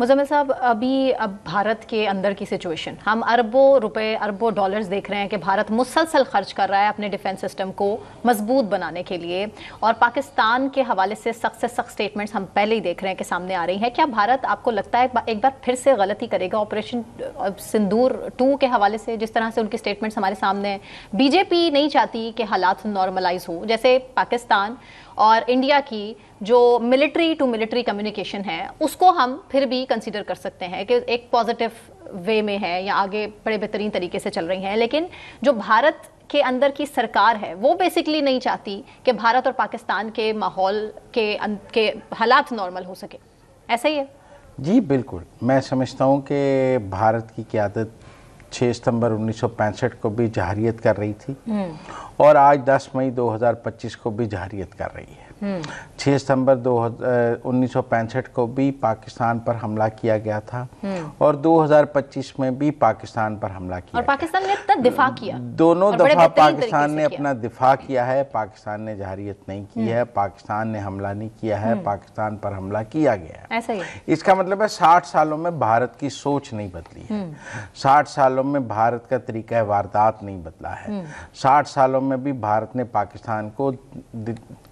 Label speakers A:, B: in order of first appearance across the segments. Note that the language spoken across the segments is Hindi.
A: मुज़म्मिल साहब, अब भारत के अंदर की सिचुएशन, हम अरबों रुपए अरबों डॉलर्स देख रहे हैं कि भारत मुसलसल खर्च कर रहा है अपने डिफेंस सिस्टम को मजबूत बनाने के लिए, और पाकिस्तान के हवाले से सख्त स्टेटमेंट्स हम पहले ही देख रहे हैं कि सामने आ रही हैं। क्या भारत, आपको लगता है एक बार फिर से गलती करेगा ऑपरेशन सिंदूर 2 के हवाले से? जिस तरह से उनके स्टेटमेंट्स हमारे सामने हैं, बीजेपी नहीं चाहती कि हालात नॉर्मलाइज हो, जैसे पाकिस्तान और इंडिया की जो मिलिट्री टू मिलिट्री कम्युनिकेशन है उसको हम फिर भी कंसीडर कर सकते हैं कि एक पॉजिटिव वे में है या आगे बड़े बेहतरीन तरीके से चल रही हैं, लेकिन जो भारत के अंदर की सरकार है वो बेसिकली नहीं चाहती कि भारत और पाकिस्तान के माहौल के हालात नॉर्मल हो सके। ऐसा ही है?
B: जी बिल्कुल, मैं समझता हूँ कि भारत की क़यादत 6 सितंबर 1965 को भी जहरियत कर रही थी और आज 10 मई 2025 को भी जहरियत कर रही है। 6 सितंबर 1965 को भी पाकिस्तान पर हमला किया गया था और 2025 में भी पाकिस्तान पर हमला किया
A: और पाकिस्तान ने अपना दिफा किया,
B: दोनों दफा पाकिस्तान ने अपना दिफा किया है। पाकिस्तान ने जहरियत नहीं की है, पाकिस्तान ने हमला नहीं किया है, पाकिस्तान पर हमला किया गया है।
A: ऐसा ही
B: इसका मतलब है 60 सालों में भारत की सोच नहीं बदली है, 60 सालों में भारत का तरीका वारदात नहीं बदला है, 60 सालों में भी भारत ने पाकिस्तान को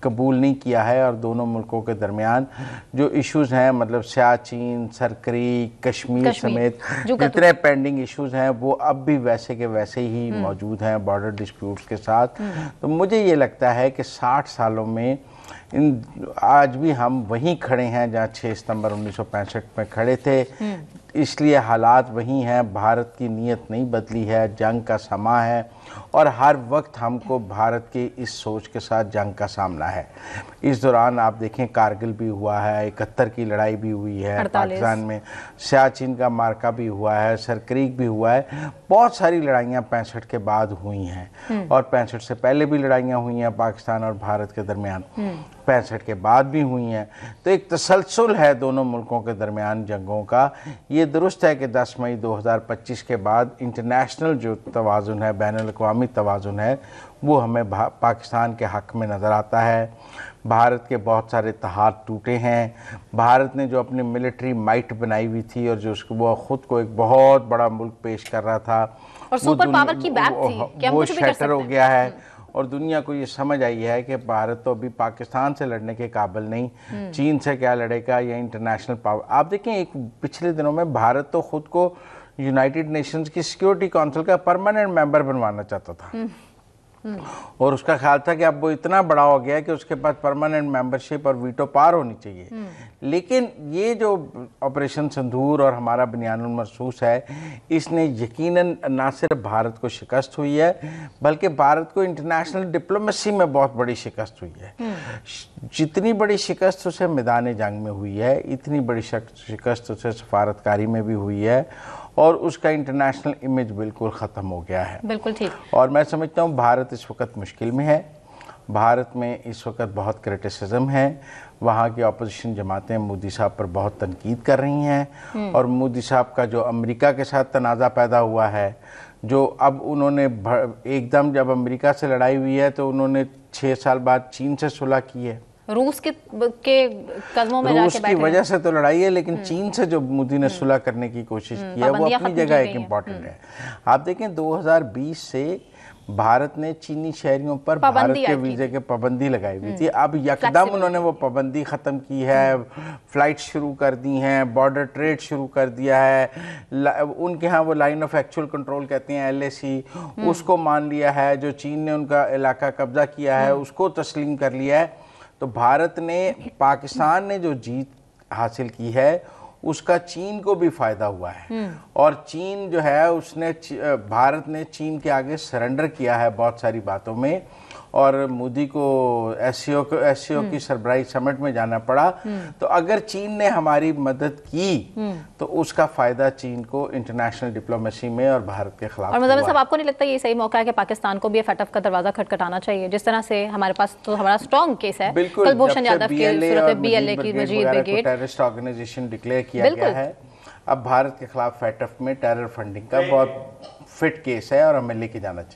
B: कबूल नहीं किया है और दोनों मुल्कों के दरमियान जो इश्यूज हैं, मतलब सियाचिन, सरक्रीक, कश्मीर समेत जितने पेंडिंग इश्यूज हैं वो अब भी वैसे के वैसे ही मौजूद हैं बॉर्डर डिस्प्यूट्स के साथ। तो मुझे ये लगता है कि 60 सालों में आज भी हम वहीं खड़े हैं जहाँ 6 सितंबर 1965 में खड़े थे, इसलिए हालात वही हैं। भारत की नीयत नहीं बदली है, जंग का समा है और हर वक्त हमको भारत की इस सोच के साथ जंग का सामना है। इस दौरान आप देखें कारगिल भी हुआ है, 71 की लड़ाई भी हुई है पाकिस्तान में, सियाचिन का मार्का भी हुआ है, सरक्रीक भी हुआ है, बहुत सारी लड़ाइयाँ 65 के बाद हुई हैं और 65 से पहले भी लड़ाइयाँ हुई हैं पाकिस्तान और भारत के दरमियान, 65 के बाद भी हुई हैं। तो एक तसलसल है दोनों मुल्कों के दरमियान जंगों का। ये दुरुस्त है कि 10 मई 2025 के बाद इंटरनेशनल जो तवाज़ुन है, बैनुल-अक़वामी तवाज़ुन है, वो हमें पाकिस्तान के हक़ में नज़र आता है। भारत के बहुत सारे इत्तेहाद टूटे हैं। भारत ने जो अपनी मिलिट्री माइट बनाई हुई थी और जो उसको वो ख़ुद को एक बहुत बड़ा मुल्क पेश कर रहा था
A: और सुपर पावर की बैक थी,
B: वो शटर हो गया है और दुनिया को ये समझ आई है कि भारत तो अभी पाकिस्तान से लड़ने के काबिल नहीं, चीन से क्या लड़ेगा या इंटरनेशनल पावर। आप देखें, एक पिछले दिनों में भारत तो खुद को यूनाइटेड नेशंस की सिक्योरिटी काउंसिल का परमानेंट मेंबर बनवाना चाहता था और उसका ख्याल था कि अब वो इतना बड़ा हो गया कि उसके पास परमानेंट मेंबरशिप और वीटो पार होनी चाहिए। लेकिन ये जो ऑपरेशन सिंदूर और हमारा बनियानुल मरसूस है, इसने यकीनन ना सिर्फ भारत को शिकस्त हुई है बल्कि भारत को इंटरनेशनल डिप्लोमेसी में बहुत बड़ी शिकस्त हुई है। जितनी बड़ी शिकस्त उसे मैदान जंग में हुई है, इतनी बड़ी शिकस्त उसे सफारतकारी में भी हुई है और उसका इंटरनेशनल इमेज बिल्कुल ख़त्म हो गया है।
A: बिल्कुल ठीक।
B: और मैं समझता हूँ भारत इस वक्त मुश्किल में है। भारत में इस वक्त बहुत क्रिटिसिज्म है, वहाँ की अपोजिशन जमातें मोदी साहब पर बहुत तनकीद कर रही हैं और मोदी साहब का जो अमेरिका के साथ तनाज़ा पैदा हुआ है, जो अब उन्होंने एकदम जब अमेरिका से लड़ाई हुई है तो उन्होंने 6 साल बाद चीन से सुलह की है।
A: रूस के कदमों में
B: रूस की वजह से तो लड़ाई है, लेकिन चीन से जो मोदी ने सुलह करने की कोशिश की है वो अपनी जगह एक इम्पॉर्टेंट है। आप देखें 2020 से भारत ने चीनी शहरियों पर भारत के वीज़े के पाबंदी लगाई हुई थी। अब यकदम उन्होंने वो पाबंदी ख़त्म की है, फ़्लाइट शुरू कर दी हैं, बॉर्डर ट्रेड शुरू कर दिया है। उनके यहाँ वो लाइन ऑफ एक्चुअल कंट्रोल कहते हैं LAC, उसको मान लिया है। जो चीन ने उनका इलाका कब्जा किया है उसको तस्लीम कर लिया है। तो भारत ने, पाकिस्तान ने जो जीत हासिल की है उसका चीन को भी फ़ायदा हुआ है और चीन जो है उसने, भारत ने चीन के आगे सरेंडर किया है बहुत सारी बातों में और मोदी को SCO की सरबराही समिट में जाना पड़ा। तो अगर चीन ने हमारी मदद की तो उसका फ़ायदा चीन को इंटरनेशनल डिप्लोमेसी में और भारत के खिलाफ।
A: और मुज़म्मिल साहब, आपको नहीं लगता ये सही मौका है कि पाकिस्तान को भी FATF का दरवाज़ा खटखटाना चाहिए? जिस तरह से हमारे पास तो हमारा स्ट्रॉन्ग केस है कुलभूषण यादव के सूरत BLA की मजीद ब्रिगेड
B: टेररिस्ट ऑर्गेनाइजेशन डिक्लेयर किया गया है। अब भारत के खिलाफ FATF में टेरर फंडिंग का बहुत फिट केस है और हमें लेके जाना चाहिए।